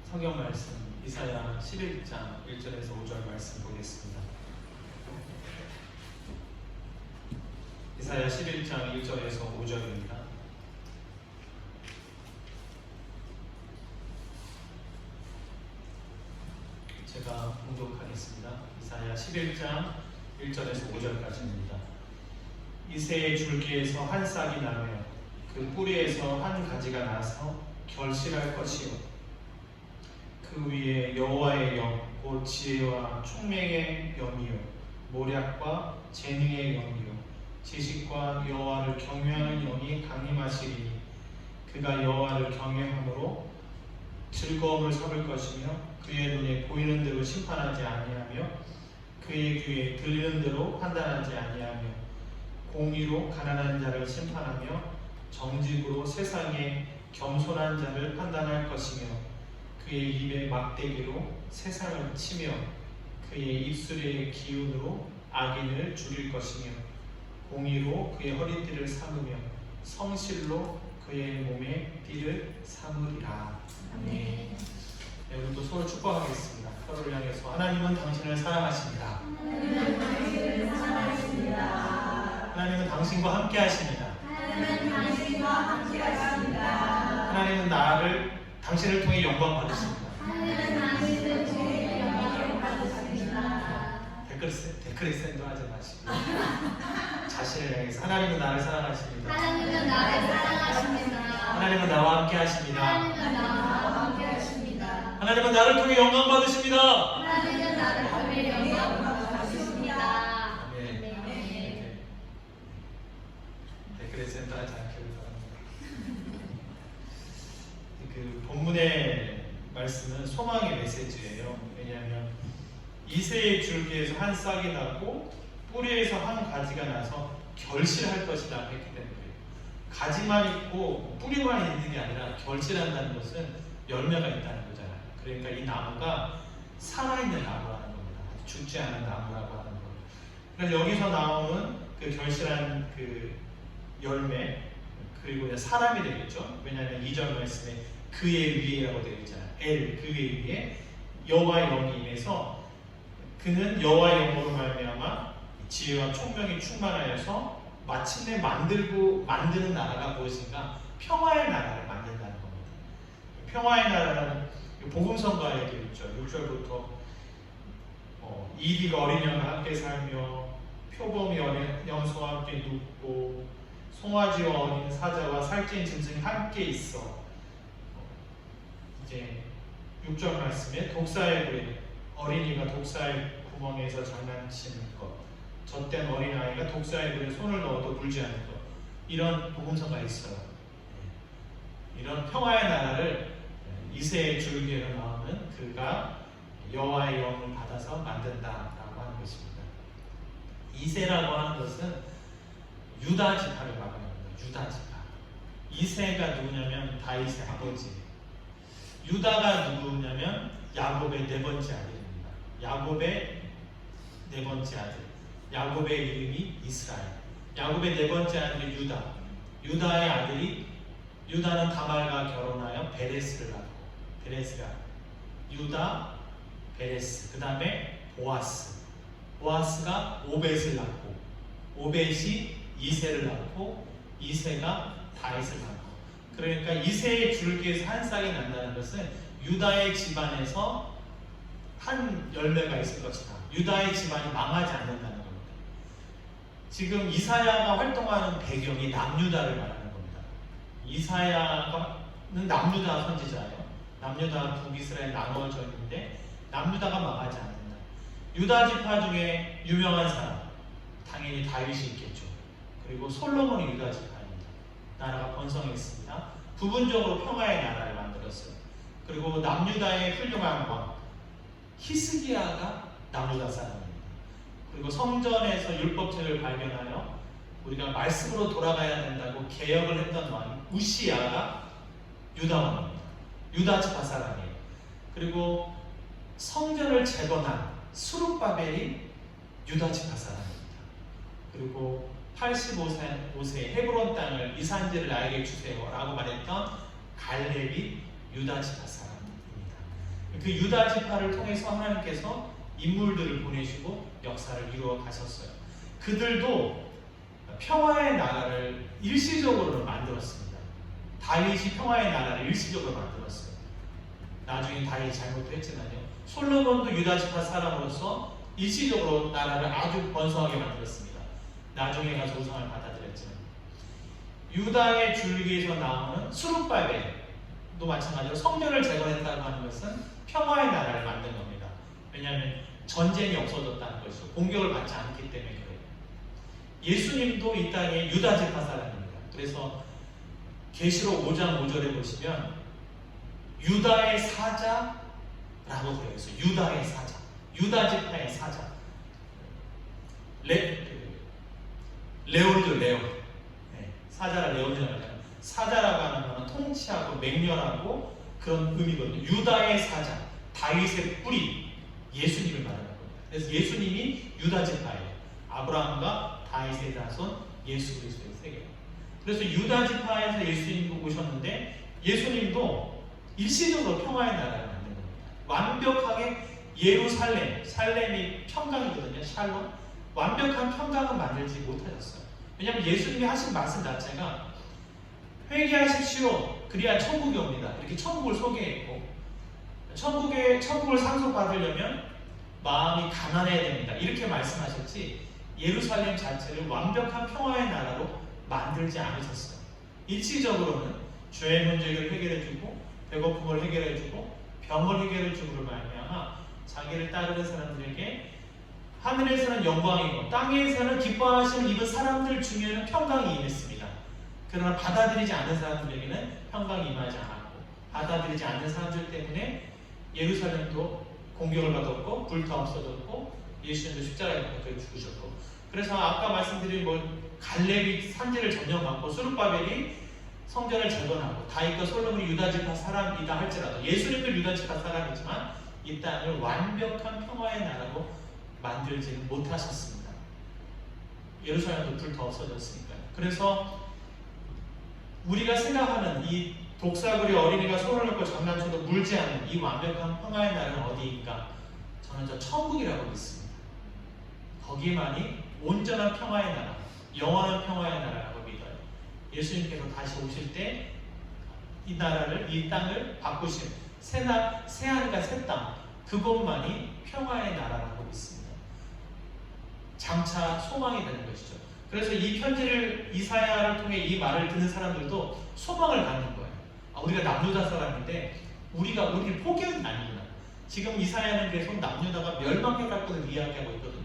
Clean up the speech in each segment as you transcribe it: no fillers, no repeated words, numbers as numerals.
성경 말씀 이사야 11장 1절에서 5절 말씀 보겠습니다. 이사야 11장 1절에서 5절입니다. 제가 봉독하겠습니다. 이사야 11장 1절에서 5절까지입니다. 이새의 줄기에서 한 싹이 나며 그 뿌리에서 한 가지가 나서 결실할 것이요 그 위에 여호와의 영, 곧 지혜와 총명의 영이요 모략과 재능의 영이요 지식과 여호와를 경외하는 영이 강림하시리니 그가 여호와를 경외함으로 즐거움을 삼을 것이며 그의 눈에 보이는 대로 심판하지 아니하며 그의 귀에 들리는 대로 판단하지 아니하며 공의로 가난한 자를 심판하며 정직으로 세상에 겸손한 자를 판단할 것이며 그의 입에 막대기로 세상을 치며 그의 입술의 기운으로 악인을 죽일 것이며 공의로 그의 허리띠를 삼으며 성실로 그의 몸에 띠를 삼으리라. 아멘. 네, 오늘도 서로 축복하겠습니다. 서로를 향해서 하나님은 당신을 사랑하십니다. 하나님은 당신을 사랑하십니다. 하나님은 당신과 함께 하십니다. 하나님은 당신과 함께 하십니다. 하나님은 당신을 통해 영광 받으십니다. 하나님은 당신을 통해 영광을 받으십니다. 댓글에 샌도 하지 마시고 자신을 향해서 하나님은 나를 사랑하십니다. 하나님은 나를 사랑하십니다. 하나님은 나와 함께 하십니다. 하나님은 나와 함께 하십니다. 하나님은 나를 통해 영광 받으십니다. 하나님은 나를 통해 영광을 받으십니다. 아멘. 네. 댓글에 샌도 하지 않기를 바랍니다. 그 본문의 말씀은 소망의 메시지예요. 왜냐하면 이새의 줄기에서 한 싹이 나고 뿌리에서 한 가지가 나서 결실할 것이다 했기 때문에 가지만 있고 뿌리만 있는 게 아니라 결실한다는 것은 열매가 있다는 거잖아요. 그러니까 이 나무가 살아있는 나무라는 겁니다. 죽지 않은 나무라고 하는 거예요. 그래서 여기서 나오는 그 결실한 그 열매 그리고 이제 사람이 되겠죠. 왜냐하면 2절 말씀에 그의 위에라고 되어 있잖아요. 그의 위에 여호와의 영이 임해서 그는 여호와의 영으로 말미암아 지혜와 총명이 충만하여서 마침내 만드는 나라가 무엇인가? 평화의 나라를 만든다는 겁니다. 평화의 나라는 복음성가에 되어 있죠. 6절부터 이리가 어린 양과 함께 살며 표범이 어린 염소와 함께 눕고 송아지와 어린 사자와 살찐 짐승이 함께 있어. 이제 6절 말씀에 독사의 굴에 어린이가 독사의 구멍에서 장난치는 것, 젖된 어린아이가 독사의 굴에 손을 넣어도 물지 않는 것, 이런 복음서가 있어요. 이런 평화의 나라를 이새의 줄기에서 나오는 그가 여호와의 영을 받아서 만든다라고 하는 것입니다. 이새라고 하는 것은 유다 지파를 말합니다. 유다 지파. 이새가 누구냐면 다윗의 아버지. 유다가 누구냐면 야곱의 네 번째 아들입니다. 야곱의 네 번째 아들. 야곱의 이름이 이스라엘. 야곱의 네 번째 아들이 유다. 유다의 아들이 유다는 다말과 결혼하여 베레스를 낳고 베레스가 유다, 베레스. 그 다음에 보아스. 보아스가 오벳을 낳고 오벳이 이새를 낳고 이새가 다윗을 낳고 그러니까 이새의 줄기에서 한 싹이 난다는 것은 유다의 집안에서 한 열매가 있을 것이다. 유다의 집안이 망하지 않는다는 겁니다. 지금 이사야가 활동하는 배경이 남유다를 말하는 겁니다. 이사야는 남유다 선지자예요. 남유다가 북이스라엘 나누어져 있는데 남유다가 망하지 않는다. 유다 지파 중에 유명한 사람 당연히 다윗이 있겠죠. 그리고 솔로몬이 유다 지파입니다. 나라가 번성했습니다. 부분적으로 평화의 나라를 만들었어요. 그리고 남유다의 훌륭한 왕 히스기야가 남유다 사람입니다. 그리고 성전에서 율법책을 발견하여 우리가 말씀으로 돌아가야 된다고 개혁을 했던 왕 우시야가 유다 왕입니다. 유다 지파 사람이에요. 그리고 성전을 재건한 수룹바벨이 유다 지파 사람입니다. 그리고 85세 헤브론 땅을 이산지를 나에게 주세요 라고 말했던 갈렙이 유다 지파 사람입니다. 그 유다 지파를 통해서 하나님께서 인물들을 보내시고 역사를 이루어 가셨어요. 그들도 평화의 나라를 일시적으로 만들었습니다. 다윗이 평화의 나라를 일시적으로 만들었어요. 나중에 다윗이 잘못도 했지만요. 솔로몬도 유다 지파 사람으로서 일시적으로 나라를 아주 번성하게 만들었습니다. 나중에 가서 우상을 받아들였지만 유다의 줄기에서 나오는 스룹바벨도 마찬가지로 성전을 재건했다고 하는 것은 평화의 나라를 만든 겁니다. 왜냐하면 전쟁이 없어졌다는 것이죠. 공격을 받지 않기 때문에 그래요. 예수님도 이 땅의 유다 지파 사람입니다. 그래서 계시록 5장 5절에 보시면 유다의 사자라고 그래요. 그래서 유다의 사자, 유다 지파의 사자. 레온드 레온. 네, 사자라 레온이라고 하잖아요. 사자라고 하는 것은 통치하고 맹렬하고 그런 의미거든요. 유다의 사자, 다윗의 뿌리, 예수님을 말하는 겁니다. 그래서 예수님이 유다 지파예요. 아브라함과 다윗의 자손 예수 그리스도의 세계. 그래서 유다 지파에서 예수님도 오셨는데 예수님도 일시적으로 평화의 나라를 만든 겁니다. 완벽하게 예루살렘, 살렘이 평강이거든요. 샬롬. 완벽한 평강은 만들지 못하셨어요. 왜냐하면 예수님이 하신 말씀 자체가 회개하십시오. 그래야 천국이 옵니다. 이렇게 천국을 소개했고 천국을 상속받으려면 마음이 가난해야 됩니다. 이렇게 말씀하셨지 예루살렘 자체를 완벽한 평화의 나라로 만들지 않으셨어요. 일시적으로는 죄의 문제를 해결해주고 배고픔을 해결해주고 병을 해결해주고를 말미암아 자기를 따르는 사람들에게 하늘에서는 영광이고 땅에서는 기뻐하시는 입은 사람들 중에는 평강이 임했습니다. 그러나 받아들이지 않는 사람들에게는 평강이 임하지 않았고 받아들이지 않는 사람들 때문에 예루살렘도 공격을 받았고 불타 없어졌고 예수님도 십자가에 못 죽으셨고 그래서 아까 말씀드린 갈렙이 산지를 점령받고 스룹바벨이 성전을 재건하고 다윗과 솔로몬이 유다 지파 사람이다 할지라도 예수님도 유다 지파 사람이지만 이 땅을 완벽한 평화의 나라로 만들지는 못하셨습니다. 예루살렘도 불타 없어졌으니까요. 그래서 우리가 생각하는 이 독사구리 어린이가 손을 놓고 장난쳐도 물지 않는 이 완벽한 평화의 나라는 어디인가? 저는 저 천국이라고 믿습니다. 거기만이 온전한 평화의 나라, 영원한 평화의 나라라고 믿어요. 예수님께서 다시 오실 때 이 나라를, 이 땅을 바꾸신 새하늘과 새 땅, 그것만이 평화의 나라라고 믿습니다. 장차 소망이 되는 것이죠. 그래서 이 편지를 이사야를 통해 이 말을 듣는 사람들도 소망을 갖는 거예요. 우리가 남유다 사람인데 우리를 포기하는 게 아니구나. 지금 이사야는 계속 남유다가 멸망해갈 것을 이야기하고 있거든요.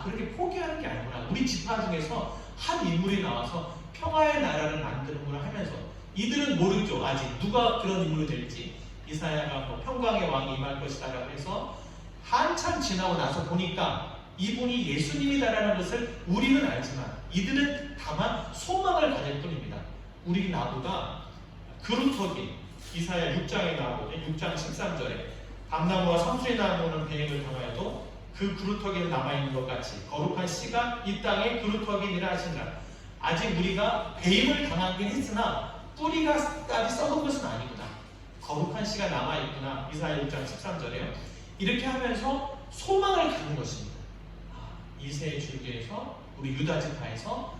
그렇게 포기하는 게 아니구나. 우리 지파 중에서 한 인물이 나와서 평화의 나라를 만드는구나 하면서 이들은 모르죠. 아직 누가 그런 인물이 될지. 이사야가 평강의 왕이 임할 것이다 라고 해서 한참 지나고 나서 보니까 이분이 예수님이다라는 것을 우리는 알지만 이들은 다만 소망을 가질 뿐입니다. 우리 나보다 그루터기 이사야 6장에 나오거든요. 6장 13절에 감나무와 성수의 나무는 배임을 당하여도 그 그루터기는 남아있는 것 같이 거룩한 씨가 이 땅에 그루터기니라 하시니라. 아직 우리가 배임을 당하긴 했으나 뿌리가까지 썩은 것은 아니구나. 거룩한 씨가 남아있구나. 이사야 6장 13절에요. 이렇게 하면서 소망을 갖는 것입니다. 이새의 줄기에서 우리 유다 지파에서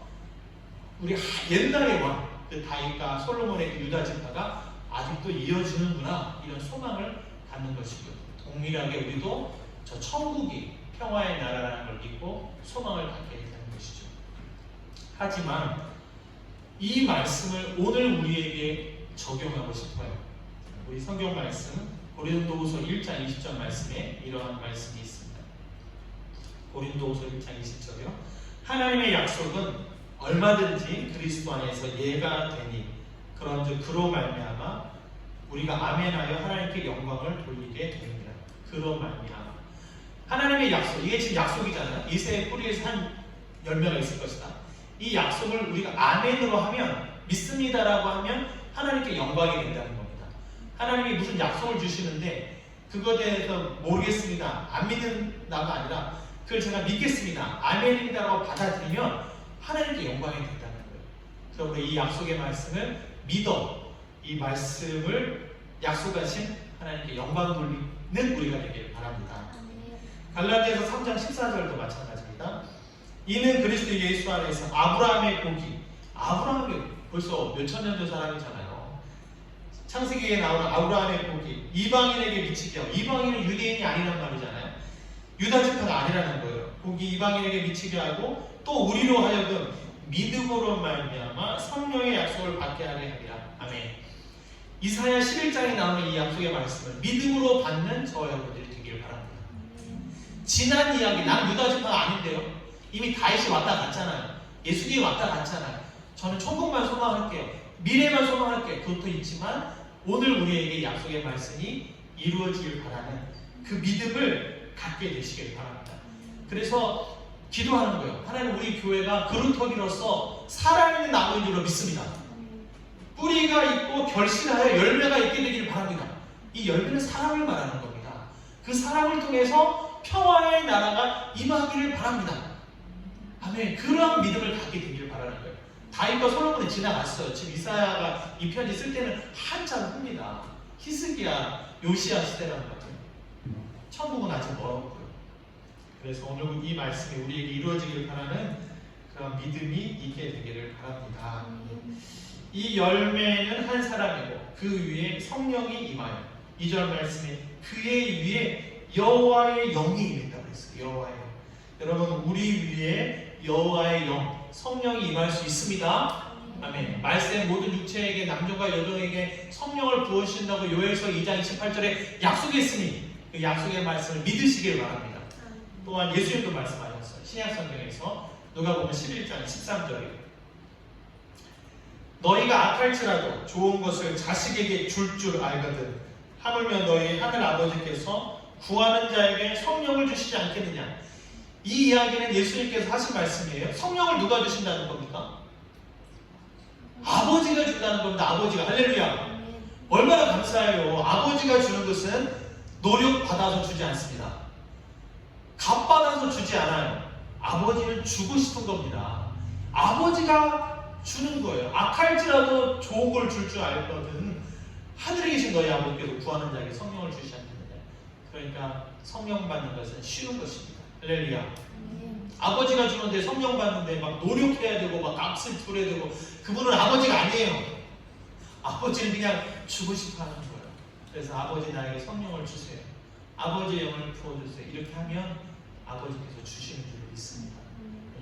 우리 옛날의 왕, 그 다윗과 솔로몬의 그 유다 지파가 아직도 이어지는구나. 이런 소망을 갖는 것이고요. 동일하게 우리도 저 천국이 평화의 나라라는 걸 믿고 소망을 갖게 되는 것이죠. 하지만 이 말씀을 오늘 우리에게 적용하고 싶어요. 우리 성경 말씀 고린도후서 1장 20절 말씀에 이러한 말씀이 있습니다. 고린도후서 1장 20절이요. 하나님의 약속은 얼마든지 그리스도 안에서 예가 되니 그런즉 그로 말미암아 우리가 아멘하여 하나님께 영광을 돌리게 됩니다. 그로 말미암아 하나님의 약속, 이게 지금 약속이잖아요. 이새의 뿌리에서 한 열매가 있을 것이다. 이 약속을 우리가 아멘으로 하면, 믿습니다라고 하면 하나님께 영광이 된다는 겁니다. 하나님이 무슨 약속을 주시는데 그거에 대해서 모르겠습니다, 안 믿는다가 아니라 그걸 제가 믿겠습니다, 아멘입니다라고 받아들이면 하나님께 영광이 된다는 거예요. 그래서 우리 이 약속의 말씀을 믿어, 이 말씀을 약속하신 하나님께 영광 돌리는 우리가 되길 바랍니다. 갈라디아서 3장 14절도 마찬가지입니다. 이는 그리스도 예수 안에서 아브라함의 복이, 아브라함이 벌써 몇천 년 전 사람이잖아요. 창세기에 나오는 아브라함의 복이 이방인에게 미치게 하고, 이방인은 유대인이 아니란 말이잖아요. 유다 지파가 아니라는 거예요. 복이 이방인에게 미치게 하고 또 우리로 하여금 믿음으로 말미암아 성령의 약속을 받게 하게 하리라. 아멘. 이사야 11장에 나오는 이 약속의 말씀을 믿음으로 받는 저와 여러분들이 되길 바랍니다. 지난 이야기, 나는 유다 지파가 아닌데요. 이미 다윗이 왔다 갔잖아요. 예수님이 왔다 갔잖아요. 저는 천국만 소망할게요. 미래만 소망할게요. 그것도 있지만 오늘 우리에게 약속의 말씀이 이루어지길 바라는 그 믿음을 갖게 되시길 바랍니다. 그래서 기도하는 거예요. 하나님, 우리 교회가 그루터기로서 살아있는 나무인 줄로 믿습니다. 뿌리가 있고 결실하여 열매가 있게 되길 바랍니다. 이 열매는 사랑을 말하는 겁니다. 그 사랑을 통해서 평화의 나라가 임하기를 바랍니다. 아멘. 그러한 믿음을 갖게 되길 바라는 거예요. 다윗과 솔로몬이 지나갔어요. 지금 이사야가 이 편지 쓸 때는 한참 흡니다. 히스기야, 요시야 시대라는 거죠. 천국은 아직 멀었고요. 그래서 오늘 이 말씀이 우리에게 이루어지길 바라는 그런 믿음이 있게 되기를 바랍니다. 이 열매는 한 사람이고 그 위에 성령이 임하여, 2절 말씀에 그의 위에 여호와의 영이 임했다고 했어요. 여호와의 영. 여러분, 우리 위에 여호와의 영, 성령이 임할 수 있습니다. 아멘. 말씀 모든 육체에게, 남자와 여종에게 성령을 부어주신다고 요엘서 2장 28절에 약속했으니 그 약속의 말씀을 믿으시길 바랍니다. 또한 예수님도 말씀하셨어요. 신약 성경에서 누가복음 11장 13절에 너희가 악할지라도 좋은 것을 자식에게 줄 줄 알거든 하물며 너희 하늘 아버지께서 구하는 자에게 성령을 주시지 않겠느냐. 이 이야기는 예수님께서 하신 말씀이에요. 성령을 누가 주신다는 겁니까? 아버지가 준다는 겁니다. 아버지가. 할렐루야. 얼마나 감사해요. 아버지가 주는 것은 노력받아서 주지 않습니다. 값받아서 주지 않아요. 아버지는 주고 싶은 겁니다. 아버지가 주는 거예요. 악할지라도 좋은 걸 줄 줄 알거든 하늘에 계신 너희 아버지께서 구하는 자에게 성령을 주시지 않겠느냐. 그러니까 성령 받는 것은 쉬운 것입니다. 할렐루야. 아버지가 주는데 성령 받는데 막 노력해야 되고 막 값을 줄여야 되고, 그분은 아버지가 아니에요. 아버지는 그냥 주고 싶어 하는 거예요. 그래서 아버지 나에게 성령을 주세요. 아버지의 영을 부어주세요. 이렇게 하면 아버지께서 주시는 줄 믿습니다.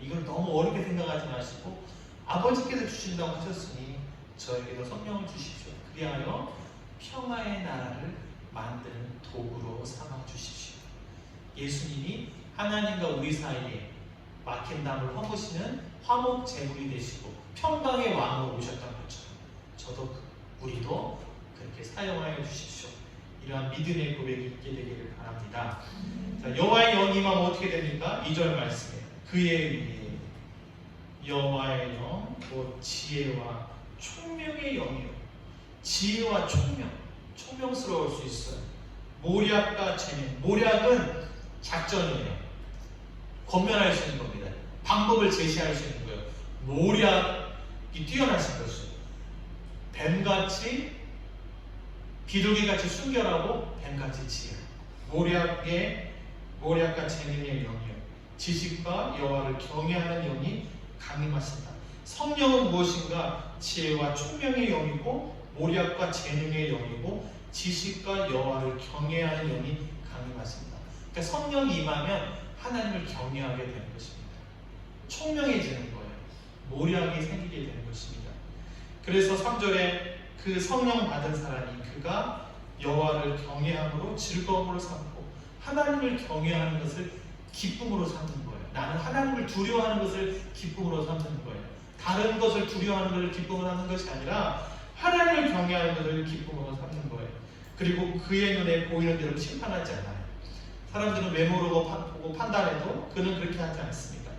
이걸 너무 어렵게 생각하지 마시고 아버지께서 주신다고 하셨으니 저에게도 성령을 주십시오. 그리하여 평화의 나라를 만드는 도구로 삼아 주십시오. 예수님이 하나님과 우리 사이에 막힌 담을 허무시는 화목 제물이 되시고 평강의 왕으로 오셨던 것처럼 저도 우리도 그렇게 사용하여 주십시오. 이러한 믿음의 고백이 있게 되기를 바랍니다. 자, 여호와의 영이 임하면 어떻게 됩니까? 2절 말씀에 그의 위에 여호와의 영, 곧 지혜와 총명의 영이요. 지혜와 총명, 총명스러울 수 있어요. 모략과 재능. 모략은 작전이에요. 권면할 수 있는 겁니다. 방법을 제시할 수 있는 거예요. 모략이 뛰어나신 것이에요. 뱀같이, 비둘기같이 순결하고 뱀같이 지혜. 모략과 재능의 영이요. 지식과 여호와를 경외하는 영이 강림하신다. 성령은 무엇인가? 지혜와 총명의 영이고 모략과 재능의 영이고 지식과 여호와를 경외하는 영이 강림하신다. 그러니까 성령이 임하면 하나님을 경외하게 되는 것입니다. 총명해지는 거예요. 모략이 생기게 되는 것입니다. 그래서 3절에 그 성령 받은 사람이 그가 여호와를 경외함으로 즐거움으로 삼고 하나님을 경외하는 것을 기쁨으로 삼는 거예요. 나는 하나님을 두려워하는 것을 기쁨으로 삼는 거예요. 다른 것을 두려워하는 것을 기쁨으로 삼는 것이 아니라 하나님을 경외하는 것을 기쁨으로 삼는 거예요. 그리고 그의 눈에 보이는 대로 심판하지 않아요. 사람들은 외모로 보고 판단해도 그는 그렇게 하지 않습니다.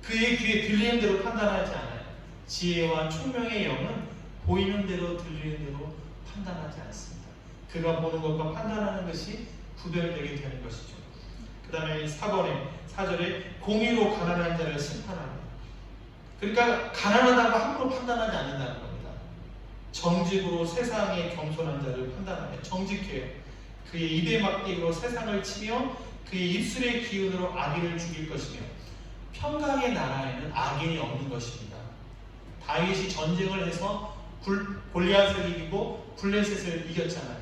그의 귀에 들리는 대로 판단하지 않아요. 지혜와 총명의 영은 보이는 대로 들리는 대로 판단하지 않습니다. 그가 보는 것과 판단하는 것이 구별되게 되는 것이죠. 그 다음에 4절에 공의로 가난한 자를 심판합니다. 그러니까 가난하다고 함부로 판단하지 않는다는 겁니다. 정직으로 세상에 겸손한 자를 판단하며 정직해요. 그의 입의 막대기로 세상을 치며 그의 입술의 기운으로 악인을 죽일 것이며 평강의 나라에는 악인이 없는 것입니다. 다윗이 전쟁을 해서 골리앗을 이기고 블레셋을 이겼잖아요.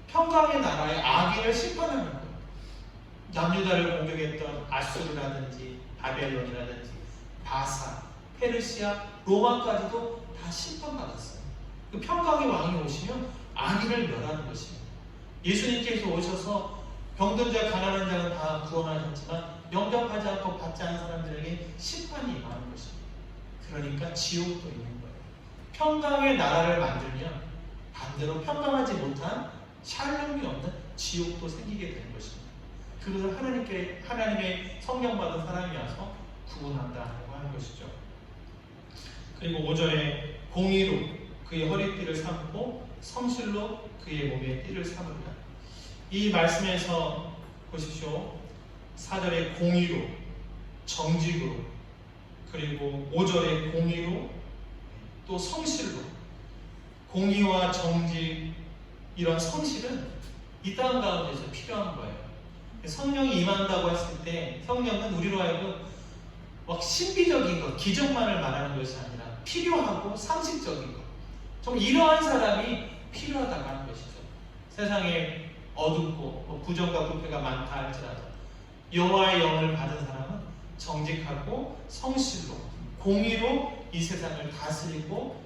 평강의 나라에 악인을 심판하는 거예요. 남유다를 공격했던 아수르라든지 바벨론이라든지 바사, 페르시아, 로마까지도 다 심판받았어요. 그 평강의 왕이 오시면 악인을 멸하는 것입니다. 예수님께서 오셔서 병든 자, 가난한 자는 다 구원하셨지만 영접하지 않고 받지 않은 사람들에게 심판이 임하는 것입니다. 그러니까 지옥도 있는 거예요. 평강의 나라를 만들면 반대로 평강하지 못한 샬롬이 없는 지옥도 생기게 되는 것입니다. 그것을 하나님의 성령 받은 사람이 와서 구원한다고 하는 것이죠. 그리고 5절에 공의로 그의 허리띠를 삼고 성실로 그의 몸에 띠를 삼으리라. 이 말씀에서 보십시오. 4절에 공의로, 정직으로, 그리고 5절에 공의로, 또 성실로. 공의와 정직, 이런 성실은 이 땅 가운데서 필요한 거예요. 성령이 임한다고 했을 때 성령은 우리로 하여금 막 신비적인 것, 기적만을 말하는 것이 아니라 필요하고 상식적인 것. 좀 이러한 사람이 필요하다고 하는 것이죠. 세상에 어둡고 부정과 부패가 많다 할지라도 여호와의 영을 받은 사람은 정직하고 성실로, 공의로 이 세상을 다스리고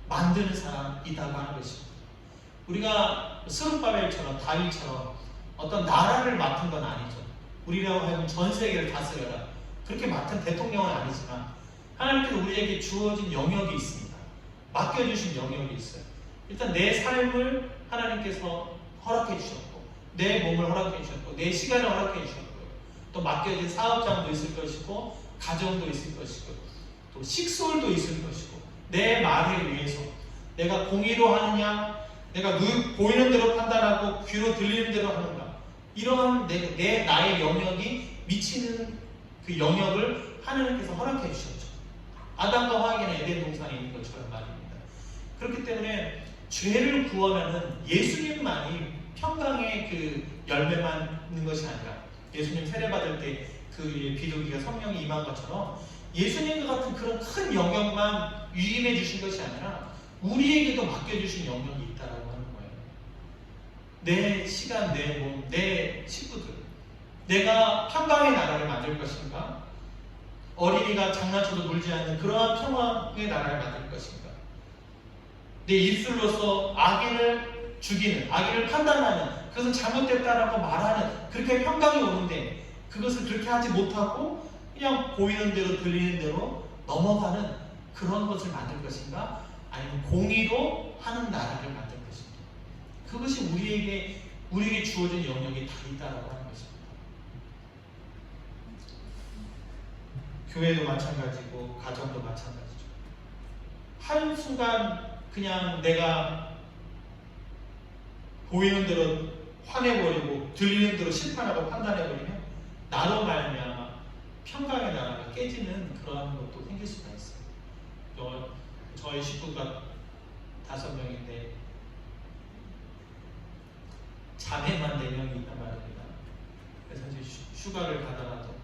만드는 사람이다고 하는 것입니다. 우리가 스룹바벨처럼 다윗처럼 어떤 나라를 맡은 건 아니죠. 우리라고 하여금 전 세계를 다스려라, 그렇게 맡은 대통령은 아니지만 하나님께서 우리에게 주어진 영역이 있습니다. 맡겨주신 영역이 있어요. 일단 내 삶을 하나님께서 허락해 주셨고, 내 몸을 허락해 주셨고, 내 시간을 허락해 주셨고요. 또 맡겨진 사업장도 있을 것이고, 가정도 있을 것이고, 또 식솔도 있을 것이고, 내 말에 의해서 내가 공의로 하느냐, 내가 보이는 대로 판단하고 귀로 들리는 대로 하는가, 이러한 나의 영역이 미치는 그 영역을 하나님께서 허락해 주셨죠. 아담과 화에게는 에덴 동산에 있는 것처럼 말입니다. 그렇기 때문에 죄를 구원하는 예수님만이 평강의 그 열매만 있는 것이 아니라, 예수님 세례받을 때 그 비둘기가 성령이 임한 것처럼 예수님과 같은 그런 큰 영역만 위임해 주신 것이 아니라 우리에게도 맡겨주신 영역이 있다라고 하는 거예요. 내 시간, 내 몸, 내 식구들, 내가 평강의 나라를 만들 것인가? 어린이가 장난쳐도 물지 않는 그러한 평강의 나라를 만들 것인가? 내 입술로서 악인을 죽이는, 악인을 판단하는, 그것은 잘못됐다라고 말하는, 그렇게 평강이 오는데 그것을 그렇게 하지 못하고 그냥 보이는 대로 들리는 대로 넘어가는 그런 것을 만들 것인가? 아니면 공의로 하는 나라를 만들 것인가? 그것이 우리에게 주어진 영역이 다 있다라고 하는 것입니다. 교회도 마찬가지고 가정도 마찬가지죠. 한순간 그냥 내가 보이는 대로 화내버리고 들리는 대로 심판하고 판단해버리면 나로 말미암아 평강의 나라가 깨지는 그러한 것도 생길 수가 있어요. 저희 식구가 5명인데 자매만 4명이 있단 말입니다. 그래서 이제 휴가를 가더라도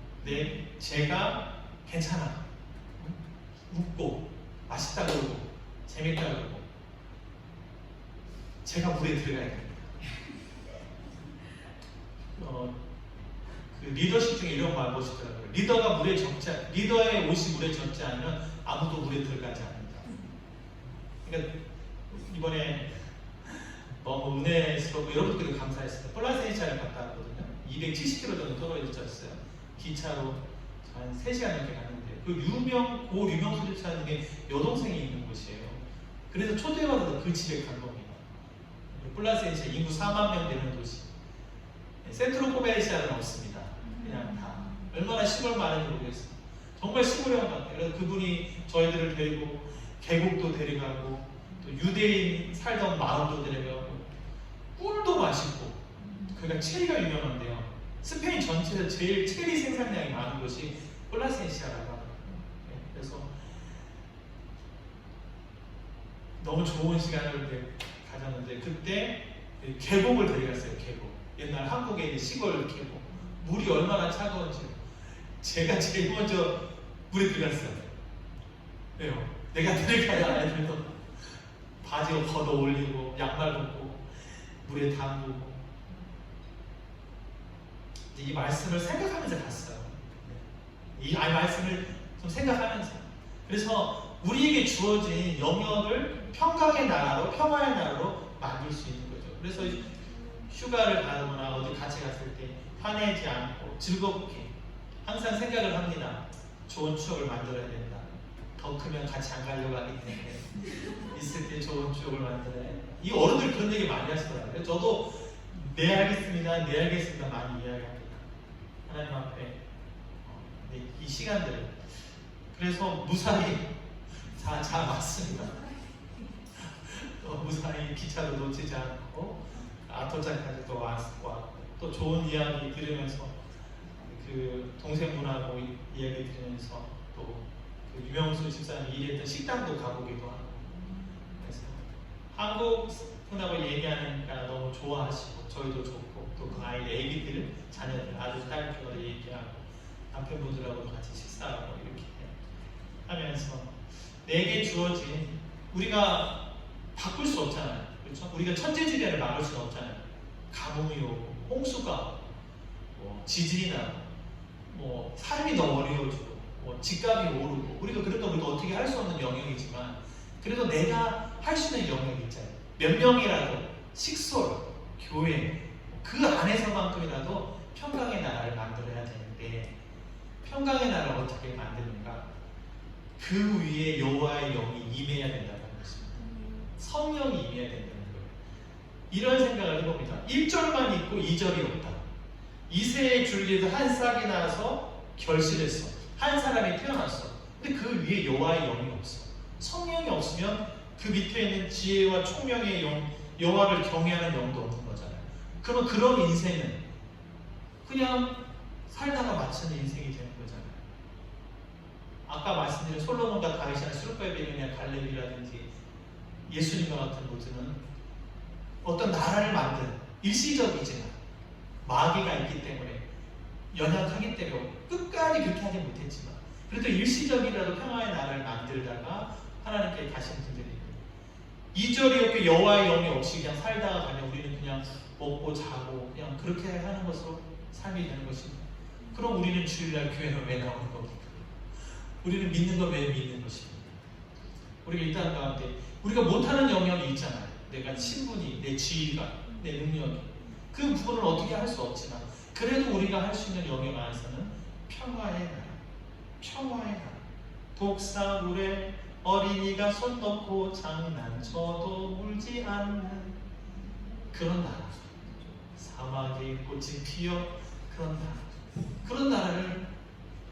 제가 괜찮아, 웃고 맛있다 그러고 재밌다 그러고 제가 물에 들어가야 됩니다. 그 리더십 중에 이런 말 보시더라고요. 리더의 옷이 물에 젖지 않으면 아무도 물에 들어가지 않는다. 그러니까 이번에 너무 은혜스럽고 여러분들도 감사했어요. 플라세니차를 갔다 왔거든요. 270km 정도 떨어졌어요. 기차로 한 3시간 넘게 갔는데 그 유명 소집사는 게 여동생이 있는 곳이에요. 그래서 초대받아서 그 집에 간 겁니다. 플라세니차 인구 4만 명 되는 도시. 센트로 포베리시아는 없습니다. 그냥 다 얼마나 시골 많은지 모르겠어요. 정말 시골형 같아요. 그래서 그분이 저희들을 데리고 계곡도 데려가고 또 유대인 살던 마을도 데려가고 꿀도 맛있고, 그러니까 체리가 유명한데요. 스페인 전체에서 제일 체리 생산량이 많은 곳이 플라세니시아라고 하거든요. 그래서 너무 좋은 시간을 가졌는데 그때 계곡을 데려갔어요. 계곡. 옛날 한국에 있는 시골 계곡. 물이 얼마나 차가운지 제가 제일 먼저 물에 들어갔어요. 왜요? 내가 데려가야 애들도 바지 걷어 올리고 양말 벗고 물에 담그고 이 말씀을 생각하면서 갔어요. 이 말씀을 좀 생각하면서. 그래서 우리에게 주어진 영역을 평강의 나라로, 평화의 나라로 만들 수 있는 거죠. 그래서 휴가를 가거나 어디 같이 갔을 때 화내지 않고 즐겁게 항상 생각을 합니다. 좋은 추억을 만들어야 된다. 더 크면 같이 안 가려고 하기 때문에 있을 때 좋은 추억을 만들어야 된다. 이 어른들 그런 얘기 많이 하시더라고요. 저도 네 알겠습니다, 네 알겠습니다 많이 이야기합니다. 하나님 앞에 이 시간들. 그래서 무사히 다 맞습니다. 무사히 기차도 놓치지 않고 아토장까지 또 왔고 또 좋은 이야기 들으면서 그 동생분하고 이야기 들으면서 또 그 유명수 집사님이 일했던 식당도 가보기도 하고 그래서 한국 분하고 얘기하니까 너무 좋아하시고 저희도 좋고 또 그 아이들, 애기들, 자녀들, 아들, 딸들과 얘기하고 남편분들하고도 같이 식사하고 이렇게 하면서 내게 주어진 우리가 바꿀 수 없잖아요. 그렇죠? 우리가 천재지변을 막을 수는 없잖아요. 가뭄이 오고 홍수가 뭐 지진이 나고 뭐 삶이 너무 어려워지고 뭐 집값이 오르고 우리가 어떻게 할 수 없는 영역이지만 그래도 내가 할 수 있는 영역이 있잖아요. 몇 명이라도 식솔, 교회 그 안에서만큼이라도 평강의 나라를 만들어야 되는데 평강의 나라를 어떻게 만드는가? 그 위에 여호와의 영이 임해야 된다는 것입니다. 성령이 임해야 된다는 거예요. 이런 생각을 해봅니다. 1절만 있고 2절이 없다. 이새의 줄기에서 한 싹이 나서 결실했어. 한 사람이 태어났어. 근데 그 위에 여호와의 영이 없어. 성령이 없으면 그 밑에 있는 지혜와 총명의 영, 여호와를 경외하는 영도 없는 거잖아요. 그러면 그런 인생은 그냥 살다가 마치는 인생이 되는 거잖아요. 아까 말씀드린 솔로몬과 다윗이나 스룹바벨이나 갈렙이라든지 예수님과 같은 분들은 어떤 나라를 만든 일시적이지만 마귀가 있기 때문에 연약하기 때문에 끝까지 그렇게 하지 못했지만 그래도 일시적이라도 평화의 나라를 만들다가 하나님께 가신 분들이 있고 2절이 없게 여호와의 영이 없이 그냥 살다가 가면 우리는 그냥 먹고 자고 그냥 그렇게 하는 것으로 삶이 되는 것입니다. 그럼 우리는 주일날 교회는 왜 나오는 겁니까? 우리는 믿는 걸 왜 믿는 것입니까? 우리가 일단 가운데 우리가 못하는 영역이 있잖아요. 내가 신분이, 내 지위가, 내 능력이 그 부분을 어떻게 할 수 없지만 그래도 우리가 할 수 있는 영역 안에서는 평화의 나라, 평화의 나라. 독사물에 어린이가 손 넣고 장난쳐도 울지 않는 그런 나라. 사막에 꽃이 피어 그런 나라. 그런 나라를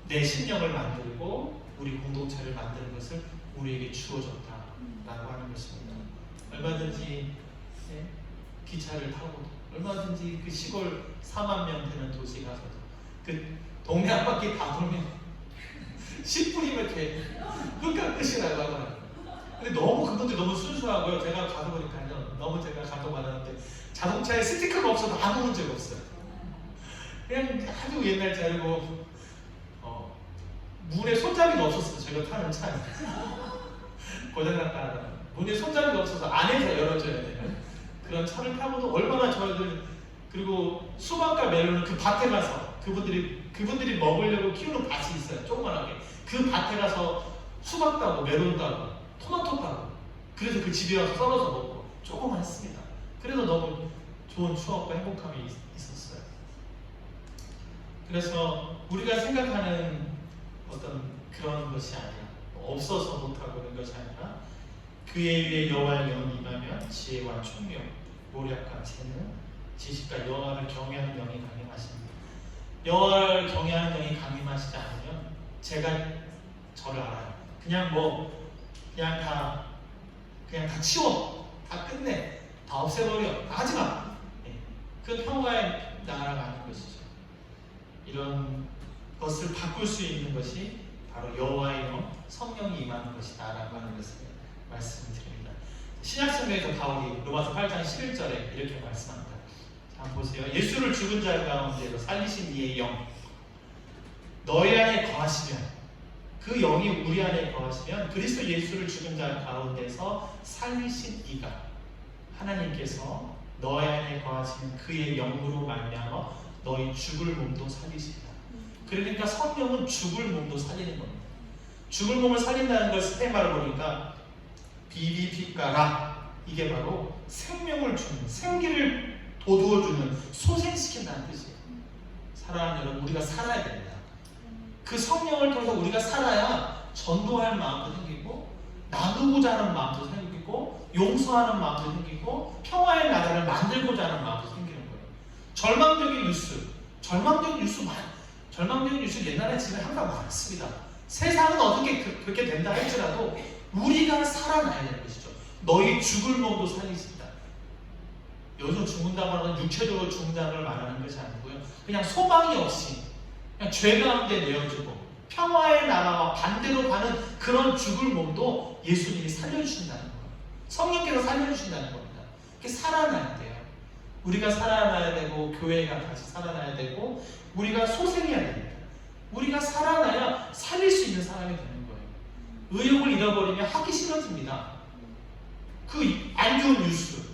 내 신령을 만들고 우리 공동체를 만드는 것을 우리에게 주어졌다라고 하는 것입니다. 얼마든지 기차를 타고 얼마든지 그 시골 4만 명 되는 도시 가서도 그 동네 한 바퀴 다 돌면 10분이면 이렇게 끝과 끝이라고 하더라고요. 근데 너무 그분들 너무 순수하고요. 제가 가서 보니까요. 너무 제가 감동받았는데 자동차에 스티커가 없어도 아무 문제가 없어요. 그냥 아주 옛날 차이고 문에 손잡이가 없었어요. 제가 타는 차에 고장났다. 문에 손잡이가 없어서 안에서 열어줘야 되는 그런 차를 타고도 얼마나 저희들 그리고 수박과 멜론은 그 밭에 가서 그분들이 먹으려고 키우는 밭이 있어요. 조그만하게 그 밭에 가서 수박 따고 멜론 따고 토마토 따고 그래서 그 집에 와서 썰어서 먹고 조그만했습니다. 그래서 너무 좋은 추억과 행복함이 있었어요. 그래서 우리가 생각하는 어떤 그런 것이 아니라 없어서 못하고 그런 것이 아니라 그의 위에 여호와의 영이 임하면 지혜와 총명, 모략과 재능, 지식과 여호와를 경외하는 영이 강림하십니다. 여호와를 경외하는 영이 강림하시지 않으면 제가 저를 알아요. 그냥 다 치워, 다 끝내, 다 없애버려, 다 하지마. 그 평화의 나라가 아닌 것이죠. 이런 것을 바꿀 수 있는 것이 바로 여호와의 영, 성령이 임하는 것이다라고 하는 것을 말씀드립니다. 신약성경에서 바울이 로마서 8장 11절에 이렇게 말씀합니다. 자, 한번 보세요. 예수를 죽은 자 가운데로 살리신 이의 영, 너희 안에 거하시면, 그 영이 우리 안에 거하시면 그리스도 예수를 죽은 자 가운데서 살리신 이가, 하나님께서 너희 안에 거하시는 그의 영으로 말미암아 너희 죽을 몸도 살리시리라. 그러니까 성령은 죽을 몸도 살리는 겁니다. 죽을 몸을 살린다는 걸 스테마로 보니까 비비피까라, 이게 바로 생명을 주는, 생기를 돋우어주는, 소생시킨다는 뜻이에요. 사랑하는 여러분, 우리가 살아야 됩니다. 그 성령을 통해서 우리가 살아야 전도할 마음도 생기고, 나누고자 하는 마음도 생기고, 용서하는 마음도 생기고, 평화의 나라를 만들고자 하는 마음도 생기는 거예요. 절망적인 뉴스 옛날에 지금 항상 많았습니다. 세상은 어떻게 그렇게 된다 할지라도 우리가 살아나야 되는 것이죠. 너희 죽을 몸도 살리신다. 여기서 죽는다고 하는 육체적으로 죽는다는 걸 말하는 것이 아니고요. 그냥 소망이 없이 그냥 죄 가운데 내어주고 평화의 나라와 반대로 가는 그런 죽을 몸도 예수님이 살려주신다는 거예요. 성령께서 살려주신다는 겁니다. 이렇게 살아나야 돼요. 우리가 살아나야 되고, 교회가 다시 살아나야 되고, 우리가 소생해야 됩니다. 우리가 살아나야 살릴 수 있는 사람이 되는 거예요. 의욕을 잃어버리면 하기 싫어집니다. 그 안 좋은 뉴스,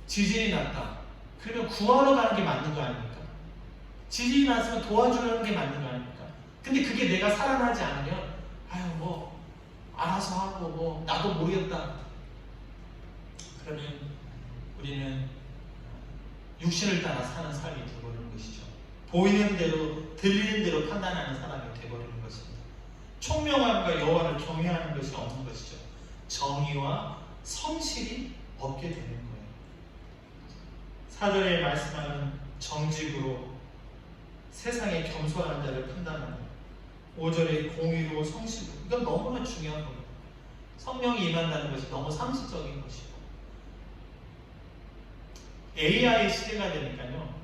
지진이 났다. 그러면 구하러 가는 게 맞는 거 아닙니까? 지진이 났으면 도와주려는 게 맞는 거 아닙니까? 근데 그게 내가 살아나지 않으면 알아서 하고 나도 모르겠다. 그러면 우리는 육신을 따라 사는 삶이 되어버리는 것이죠. 보이는 대로, 들리는 대로 판단하는 사람이 되어버리는 것입니다. 총명함과 여호와를 경외하는 것이 없는 것이죠. 정의와 성실이 없게 되는 거예요. 4절에 말씀하는 정직으로 세상에 겸손한 자를 판단하는, 5절에 공의로 성실로, 이건 너무나 중요한 겁니다. 성령이 임한다는 것이 너무 상식적인 것이고, AI 시대가 되니까요,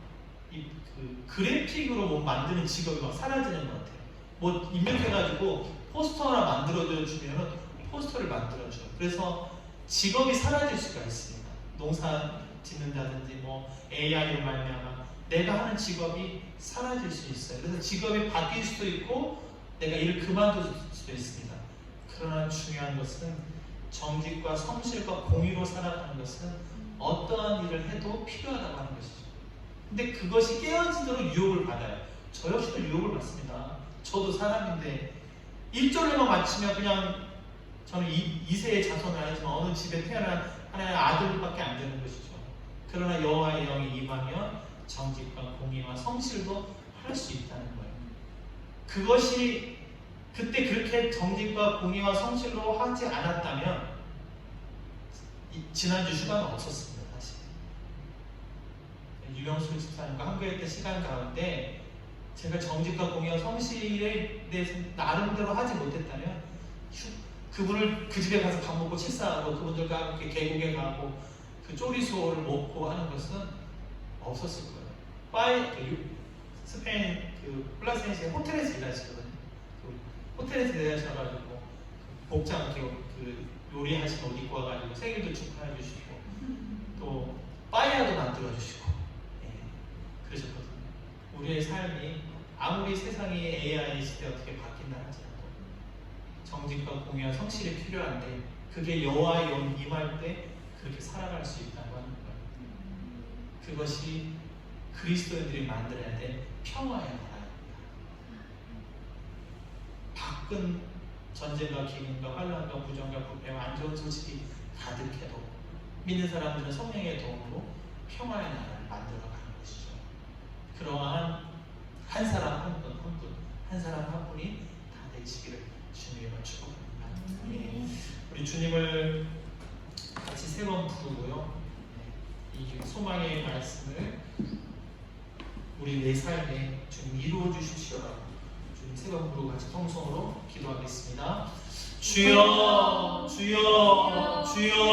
그래픽으로 뭐 만드는 직업이 막 사라지는 것 같아요. 뭐 입력해가지고 포스터 하나 만들어주면 포스터를 만들어줘요. 그래서 직업이 사라질 수가 있습니다. 농사 짓는다든지 뭐 AI로 말미암아 내가 하는 직업이 사라질 수 있어요. 그래서 직업이 바뀔 수도 있고 내가 일을 그만둘 수도 있습니다. 그러나 중요한 것은 정직과 성실과 공의로 살아가는 것은 어떠한 일을 해도 필요하다고 하는 것이죠. 근데 그것이 깨어지도록 유혹을 받아요. 저 역시도 유혹을 받습니다. 저도 사람인데 1절에만 맞추면 그냥 저는 2세의 자손은 아니지만 어느 집에 태어난 하나의 아들밖에 안 되는 것이죠. 그러나 여호와의 영이 임하면 정직과 공의와 성실도 할 수 있다는 거예요. 그것이 그때 그렇게 정직과 공의와 성실로 하지 않았다면 지난주 휴가는 없었습니다. 사실 유명수 집사님과 함께할 때 시간 가운데 제가 정직과 공의와 성실에 대해서 나름대로 하지 못했다면 그분을 그 집에 가서 밥 먹고 식사하고 그분들과 함께 계곡에 가고 그 쪼리소를 먹고 하는 것은 없었을 거예요. 스페인 플라센시에 호텔에서 일하시거든요. 호텔에서 일하셔가지고 복장 요리하신 옷 입고 와가지고 생일도 축하해 주시고 또 빠이야도 만들어 주시고 그러셨거든요. 우리의 삶이 아무리 세상이 AI 시대 어떻게 바뀐다 할지라도 정직과 공의와 성실이 필요한데 그게 여호와의 영 임할 때 그렇게 살아갈 수 있다고 하는 거예요. 그것이 그리스도인들이 만들어야 될 평화의 나라입니다. 밖은 전쟁과 기근과 환란과 부정과 부패와 안 좋은 소식이 가득해도 믿는 사람들은 성령의 도움으로 평화의 나라를 만들어가는 것이죠. 그러한 한 사람 한 분, 한 사람 한 분이 다 되시기를 주님으로 축복합니다. 예. 우리 주님을 같이 세 번 부르고요. 이 소망의 말씀을 우리 내 삶에 주님 이루어 주십시오라고 주님 세 번 부르고 같이 통성으로 기도하겠습니다. 주여, 주여, 주여.